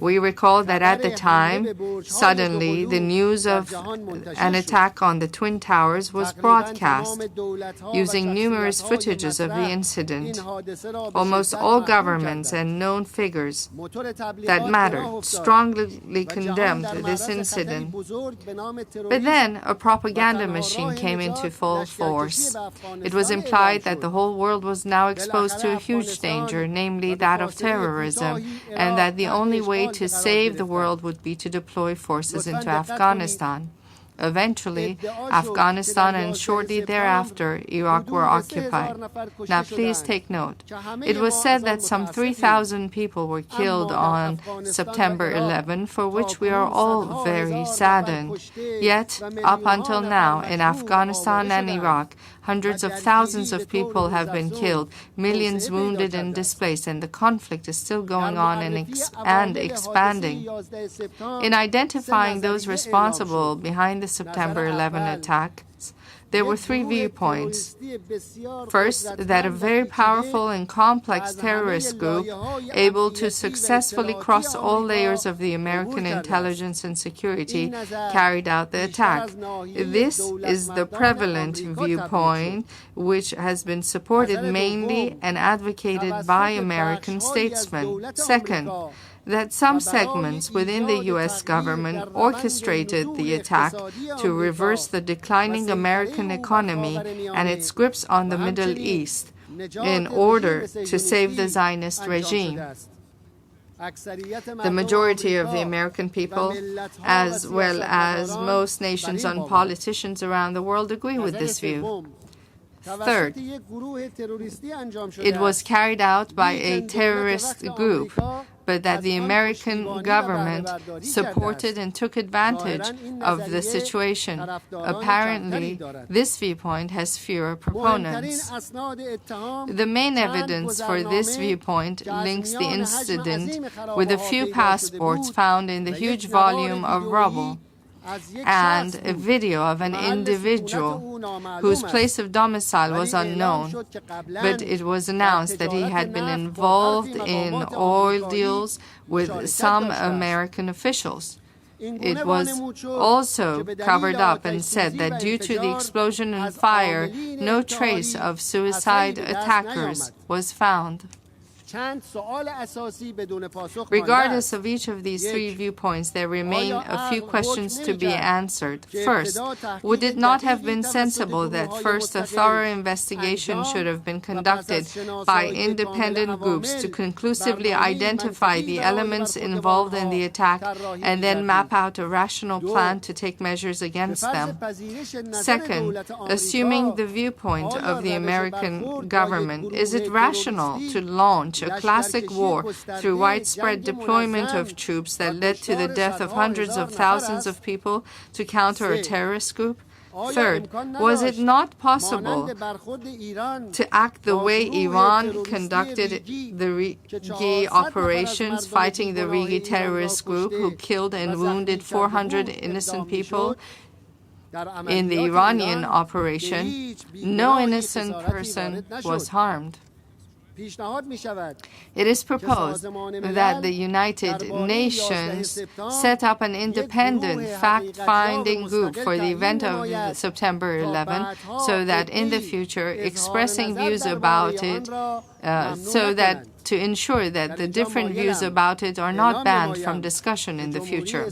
We recall that at the time, suddenly, the news of an attack on the Twin Towers was broadcast, using numerous footages of the incident. Almost all governments and known figures that mattered strongly condemned this incident. But then a propaganda machine came into full force. It was implied that the whole world was now exposed to a huge danger, namely that of terrorism, and that the only way to save the world would be to deploy forces into Afghanistan. Eventually, Afghanistan and shortly thereafter, Iraq were occupied. Now please take note. It was said that some 3,000 people were killed on September 11, for which we are all very saddened. Yet, up until now, in Afghanistan and Iraq, hundreds of thousands of people have been killed, millions wounded and displaced, and the conflict is still going on and expanding. In identifying those responsible behind the September 11 attacks, there were three viewpoints. First, that a very powerful and complex terrorist group able to successfully cross all layers of the American intelligence and security carried out the attack. This is the prevalent viewpoint, which has been supported mainly and advocated by American statesmen. Second, that some segments within the U.S. government orchestrated the attack to reverse the declining American economy and its grips on the Middle East in order to save the Zionist regime. The majority of the American people, as well as most nations and politicians around the world, agree with this view. Third, it was carried out by a terrorist group, but that the American government supported and took advantage of the situation. Apparently, this viewpoint has fewer proponents. The main evidence for this viewpoint links the incident with a few passports found in the huge volume of rubble and a video of an individual whose place of domicile was unknown, but it was announced that he had been involved in oil deals with some American officials. It was also covered up and said that due to the explosion and fire, no trace of suicide attackers was found. Regardless of each of these three viewpoints, there remain a few questions to be answered. First, would it not have been sensible that first a thorough investigation should have been conducted by independent groups to conclusively identify the elements involved in the attack and then map out a rational plan to take measures against them? Second, assuming the viewpoint of the American government, is it rational to launch a classic war through widespread deployment of troops that led to the death of hundreds of thousands of people to counter a terrorist group? Third, was it not possible to act the way Iran conducted the Rigi operations, fighting the Rigi terrorist group who killed and wounded 400 innocent people? In the Iranian operation, no innocent person was harmed. It is proposed that the United Nations set up an independent fact-finding group for the event of September 11 so that in the future expressing views about it, to ensure that the different views about it are not banned from discussion in the future.